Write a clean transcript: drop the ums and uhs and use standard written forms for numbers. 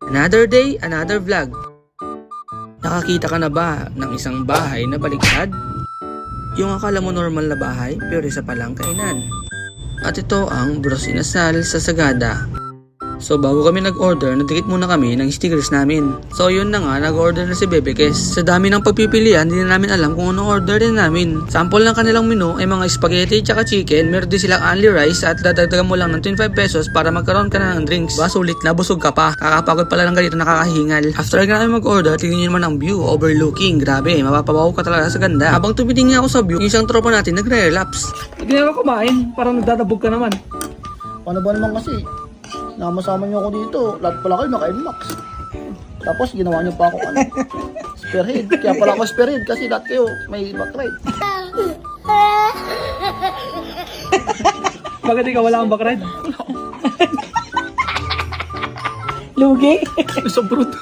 Another day, another vlog. Nakakita ka na ba ng isang bahay na baliktad? Yung akala mo normal na bahay, pero isa palang kainan. At ito ang Bros Inasal sa Sagada. So bago kami nag-order, nadikit muna kami ng stickers namin. So yun na nga, nag-order na si Bebekes. Sa dami ng pagpipilian, hindi na namin alam kung anong order din namin. Sample ng kanilang menu ay mga spaghetti tsaka chicken. Meron din silang only rice at dadagdagan mo lang ng 25 pesos para magkaroon ka na ng drinks. Ba, sulit na, busog ka pa. Kakapagod pala ng ganito, nakakahingal. After na namin mag-order, tingnan nyo naman ang view, overlooking. Grabe, mapapabaw ka talaga sa ganda. Habang tumitingin ako sa view, yung isang tropa natin nagre-relapse. Hindi na ako kumain, parang nagdadabog ka naman. Ano ba naman kasi? Namasama niyo ako dito. Lahat pala kayo naka-Max. Tapos ginawa niyo pa ako spearhead. Kaya pala ako spearhead kasi lahat kayo may backride. Bakit ikaw wala kang backride? Lugi? Sa brute.